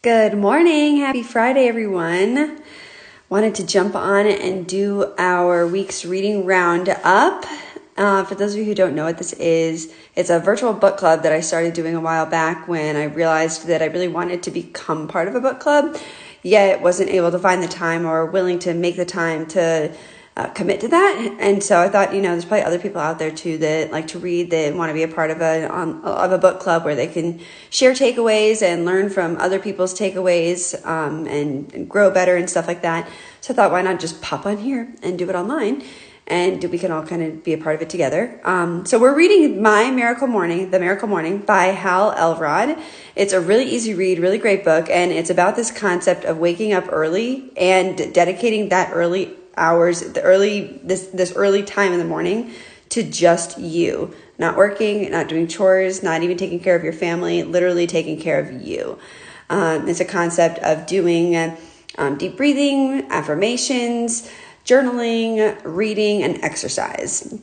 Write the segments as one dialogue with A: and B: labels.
A: Good morning. Happy Friday, everyone. Wanted to jump on and do our week's reading roundup. For those of you who don't know what this is, it's a virtual book club that I started doing a while back when I realized that I really wanted to become part of a book club, yet wasn't able to find the time or willing to make the time to commit to that. And so I thought, there's probably other people out there too that like to read, that want to be a part of a book club where they can share takeaways and learn from other people's takeaways and grow better and stuff like that. So I thought, why not just pop on here and do it online, and we can all kind of be a part of it together. So we're reading The Miracle Morning by Hal Elrod. It's a really easy read, really great book, and it's about this concept of waking up early and dedicating that early hours, this early time in the morning to just you. Not working, not doing chores, not even taking care of your family, literally taking care of you. It's a concept of doing deep breathing, affirmations, journaling, reading, and exercise.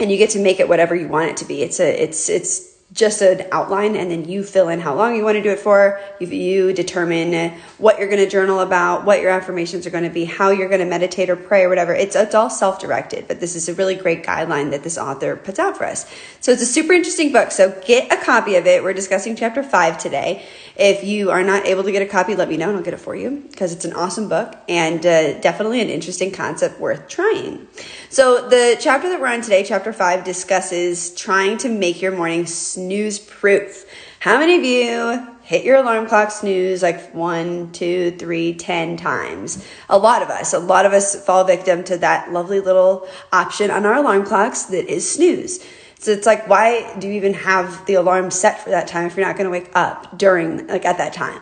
A: And you get to make it whatever you want it to be. It's just an outline, and then you fill in how long you want to do it for. You determine what you're going to journal about, what your affirmations are going to be, how you're going to meditate or pray or whatever. It's all self-directed, but this is a really great guideline that this author puts out for us. So it's a super interesting book. So get a copy of it. We're discussing chapter 5 today. If you are not able to get a copy, let me know and I'll get it for you, because it's an awesome book and definitely an interesting concept worth trying. So the chapter that we're on today, chapter 5, discusses trying to make your morning snooze proof. How many of you hit your alarm clock snooze like 1, 2, 3, 10 times? A lot of us fall victim to that lovely little option on our alarm clocks that is snooze. So it's like, why do you even have the alarm set for that time if you're not going to wake up at that time?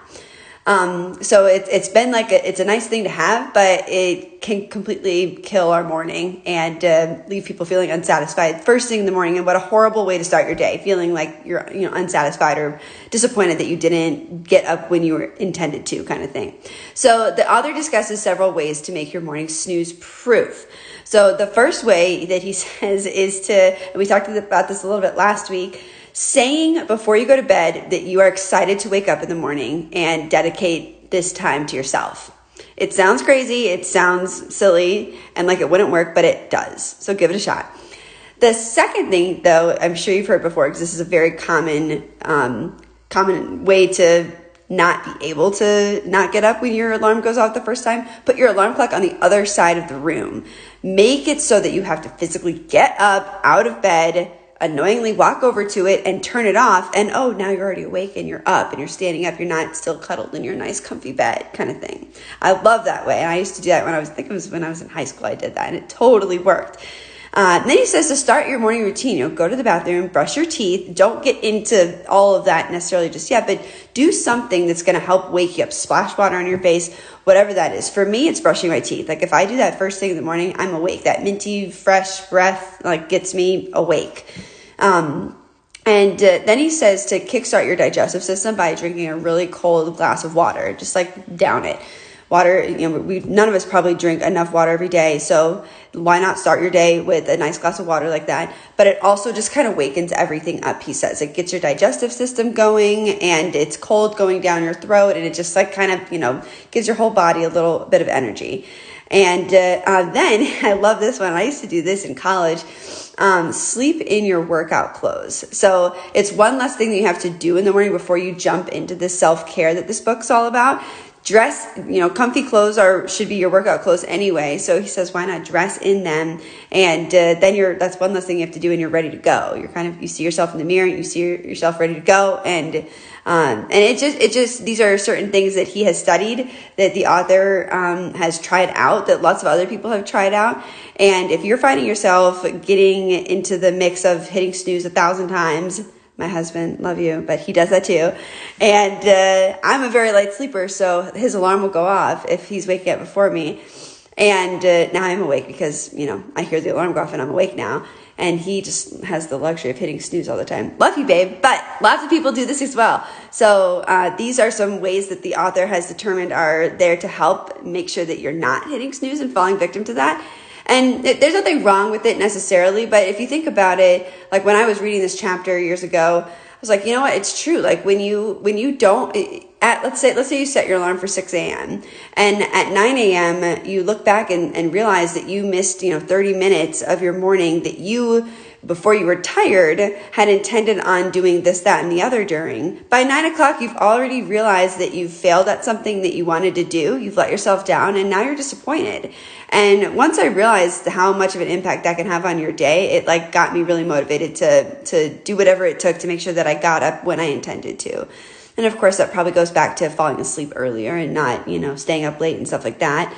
A: So it's been it's a nice thing to have, but it can completely kill our morning and leave people feeling unsatisfied first thing in the morning. And what a horrible way to start your day, feeling like you're unsatisfied or disappointed that you didn't get up when you were intended to, kind of thing. So the author discusses several ways to make your morning snooze proof. So the first way that he says is and we talked about this a little bit last week, saying before you go to bed that you are excited to wake up in the morning and dedicate this time to yourself. It sounds crazy, it sounds silly, and like it wouldn't work, but it does. So give it a shot. The second thing, though, I'm sure you've heard before, because this is a very common way to not be able to not get up when your alarm goes off the first time. Put your alarm clock on the other side of the room. Make it so that you have to physically get up out of bed, annoyingly walk over to it and turn it off, and now you're already awake and you're up and you're standing up. You're not still cuddled in your nice comfy bed, kind of thing. I love that way. And I used to do that when I was in high school. I did that and it totally worked. Then he says to start your morning routine. Go to the bathroom, brush your teeth. Don't get into all of that necessarily just yet, but do something that's going to help wake you up. Splash water on your face, whatever that is. For me, it's brushing my teeth. Like if I do that first thing in the morning, I'm awake. That minty, fresh breath gets me awake. And then he says to kickstart your digestive system by drinking a really cold glass of water. Just down it. Water, none of us probably drink enough water every day, so why not start your day with a nice glass of water like that? But it also just kind of wakens everything up, he says. It gets your digestive system going, and it's cold going down your throat, and it just gives your whole body a little bit of energy. And then, I love this one. I used to do this in college. Sleep in your workout clothes. So it's one less thing that you have to do in the morning before you jump into the self-care that this book's all about. Dress, comfy clothes should be your workout clothes anyway. So he says, why not dress in them? And then that's one less thing you have to do and you're ready to go. You see yourself in the mirror, you see yourself ready to go. And these are certain things that he has studied, that the author has tried out, that lots of other people have tried out. And if you're finding yourself getting into the mix of hitting snooze 1,000 times, my husband, love you, but he does that too. And I'm a very light sleeper, so his alarm will go off if he's waking up before me. And now I'm awake because, I hear the alarm go off and I'm awake now. And he just has the luxury of hitting snooze all the time. Love you, babe. But lots of people do this as well. So these are some ways that the author has determined are there to help make sure that you're not hitting snooze and falling victim to that. And there's nothing wrong with it necessarily, but if you think about it, like when I was reading this chapter years ago, was like, you know what? It's true. Like when you don't, let's say you set your alarm for 6 a.m. and at 9 a.m. you look back and realize that you missed, 30 minutes of your morning that you, before you were tired, had intended on doing this, that, and the other during. By 9 o'clock, you've already realized that you've failed at something that you wanted to do. You've let yourself down, and now you're disappointed. And once I realized how much of an impact that can have on your day, it like got me really motivated to do whatever it took to make sure that I got up when I intended to. And of course, that probably goes back to falling asleep earlier and not, staying up late and stuff like that,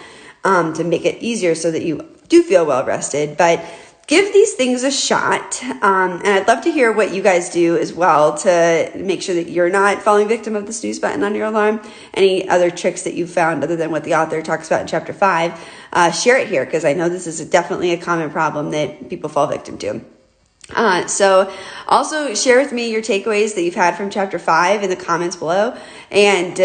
A: to make it easier so that you do feel well rested. But give these things a shot. And I'd love to hear what you guys do as well to make sure that you're not falling victim of the snooze button on your alarm. Any other tricks that you've found other than what the author talks about in chapter 5, share it here, because I know this is definitely a common problem that people fall victim to. So also share with me your takeaways that you've had from chapter 5 in the comments below, and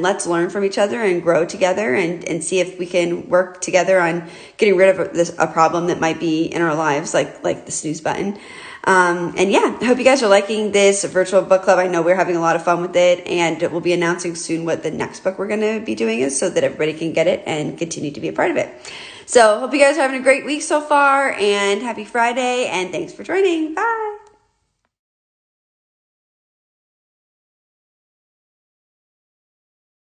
A: let's learn from each other and grow together and see if we can work together on getting rid of a problem that might be in our lives, like the snooze button. And yeah, I hope you guys are liking this virtual book club. I know we're having a lot of fun with it, and we'll be announcing soon what the next book we're going to be doing is, so that everybody can get it and continue to be a part of it. So hope you guys are having a great week so far, and happy Friday, and thanks for joining. Bye.